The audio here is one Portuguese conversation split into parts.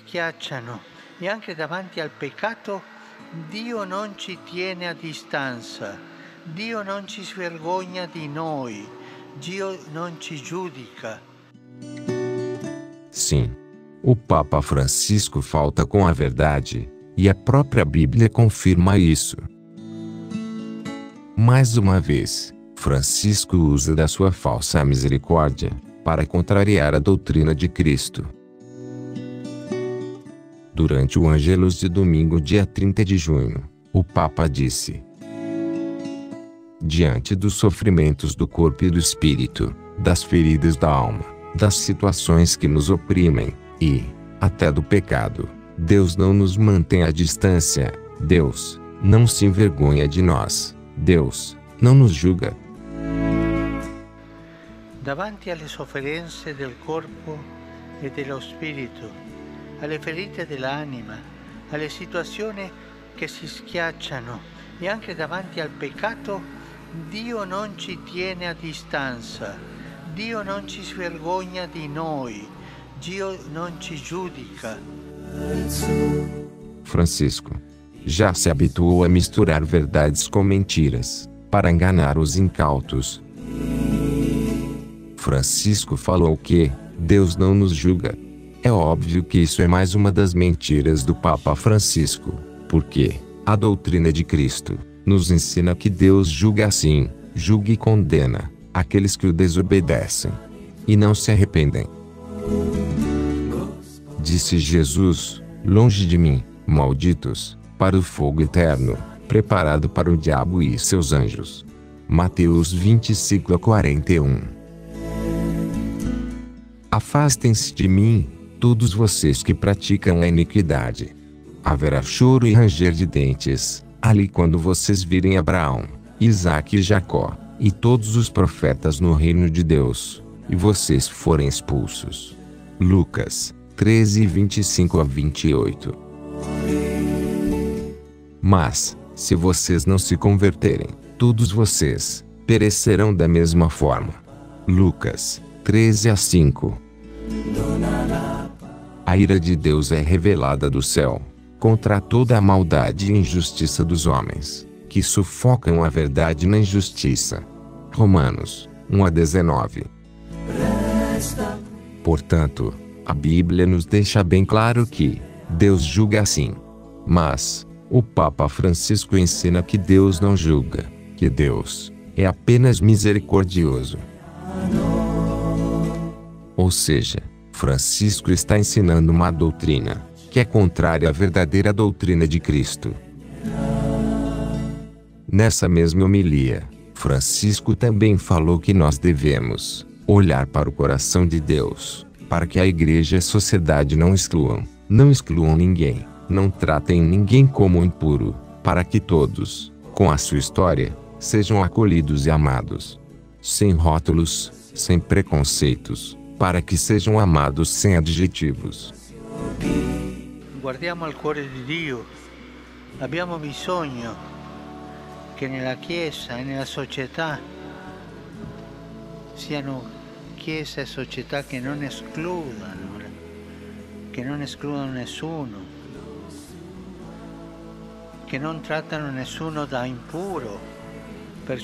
schiacciano e anche davanti al peccato Dio non ci tiene a distanza, Dio non ci vergogna di noi, Dio non ci giudica. Sim, o Papa Francisco falta com a verdade, e a própria Bíblia confirma isso. Mais uma vez, Francisco usa da sua falsa misericórdia para contrariar a doutrina de Cristo. Durante o Ângelus de domingo, dia 30 de junho, o Papa disse: diante dos sofrimentos do corpo e do espírito, das feridas da alma, das situações que nos oprimem, e até do pecado, Deus não nos mantém à distância, Deus não se envergonha de nós, Deus não nos julga. Davanti alle sofferenze del corpo e dello spirito, alle ferite dell'anima, alle situazioni che si schiacciano e anche davanti al peccato, Dio non ci tiene a distanza, Dio non ci vergogna di noi, Dio non ci giudica. Francisco já se habituou a misturar verdades com mentiras, para enganar os incautos. Francisco falou que Deus não nos julga. É óbvio que isso é mais uma das mentiras do Papa Francisco, porque a doutrina de Cristo nos ensina que Deus julga sim, julga e condena aqueles que o desobedecem e não se arrependem. Disse Jesus: longe de mim, malditos, para o fogo eterno, preparado para o diabo e seus anjos. Mateus 25:41. Afastem-se de mim, todos vocês que praticam a iniquidade. Haverá choro e ranger de dentes, ali quando vocês virem Abraão, Isaque e Jacó, e todos os profetas no reino de Deus, e vocês forem expulsos. Lucas 13:25-28. Mas, se vocês não se converterem, todos vocês perecerão da mesma forma. Lucas 13:5. A ira de Deus é revelada do céu, contra toda a maldade e injustiça dos homens, que sufocam a verdade na injustiça. Romanos 1:19. Portanto, a Bíblia nos deixa bem claro que Deus julga sim. Mas o Papa Francisco ensina que Deus não julga, que Deus é apenas misericordioso. Ou seja, Francisco está ensinando uma doutrina que é contrária à verdadeira doutrina de Cristo. Nessa mesma homilia, Francisco também falou que nós devemos olhar para o coração de Deus, para que a igreja e a sociedade não excluam ninguém, não tratem ninguém como impuro, para que todos, com a sua história, sejam acolhidos e amados. Sem rótulos, sem preconceitos, para que sejam amados sem adjetivos. Guardiamo al cuore di Dio. Abbiamo bisogno che nella Chiesa e nella società siano Chiesa e società che non escludano nessuno, che non trattano nessuno da impuro, per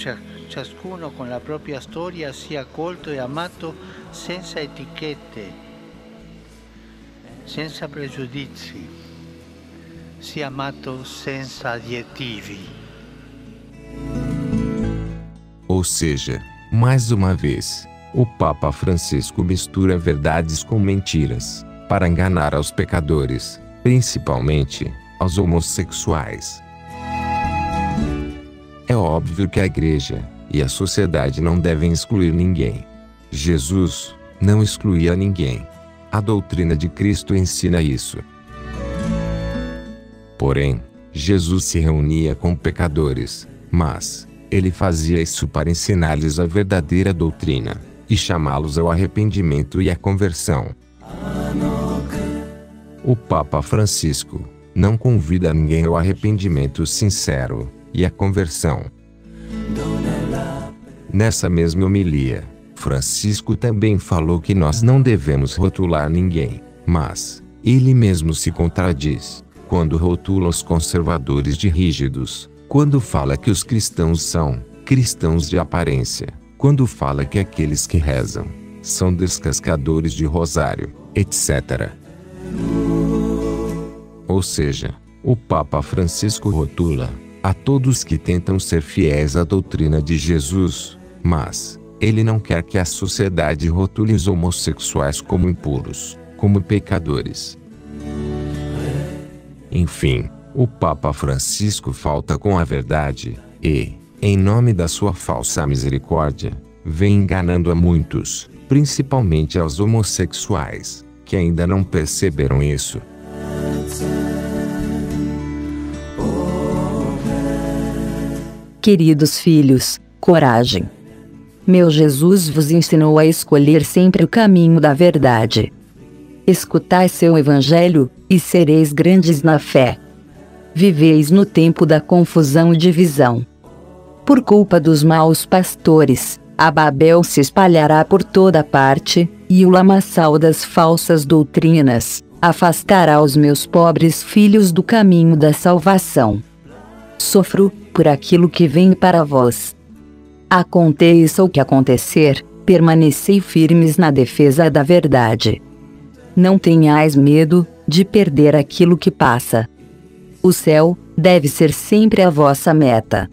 ciascuno con la propria storia sia accolto e amato senza etichette, senza pregiudizi, sia amato senza aggettivi. Ou seja, mais uma vez, o Papa Francisco mistura verdades com mentiras, para enganar aos pecadores, principalmente aos homossexuais. É óbvio que a igreja e a sociedade não devem excluir ninguém. Jesus não excluía ninguém. A doutrina de Cristo ensina isso. Porém, Jesus se reunia com pecadores, mas ele fazia isso para ensinar-lhes a verdadeira doutrina e chamá-los ao arrependimento e à conversão. O Papa Francisco não convida ninguém ao arrependimento sincero e à conversão. Nessa mesma homilia, Francisco também falou que nós não devemos rotular ninguém, mas Ele mesmo se contradiz, quando rotula os conservadores de rígidos, quando fala que os cristãos são cristãos de aparência, quando fala que aqueles que rezam são descascadores de rosário, etc. Ou seja, o Papa Francisco rotula a todos que tentam ser fiéis à doutrina de Jesus, mas ele não quer que a sociedade rotule os homossexuais como impuros, como pecadores. Enfim, o Papa Francisco falta com a verdade, e, em nome da sua falsa misericórdia, vem enganando a muitos, principalmente aos homossexuais, que ainda não perceberam isso. Queridos filhos, coragem. Meu Jesus vos ensinou a escolher sempre o caminho da verdade. Escutai seu evangelho, e sereis grandes na fé. Viveis no tempo da confusão e divisão. Por culpa dos maus pastores, a Babel se espalhará por toda parte, e o lamaçal das falsas doutrinas afastará os meus pobres filhos do caminho da salvação. Sofro por aquilo que vem para vós. Aconteça o que acontecer, permanecei firmes na defesa da verdade. Não tenhais medo de perder aquilo que passa. O céu deve ser sempre a vossa meta.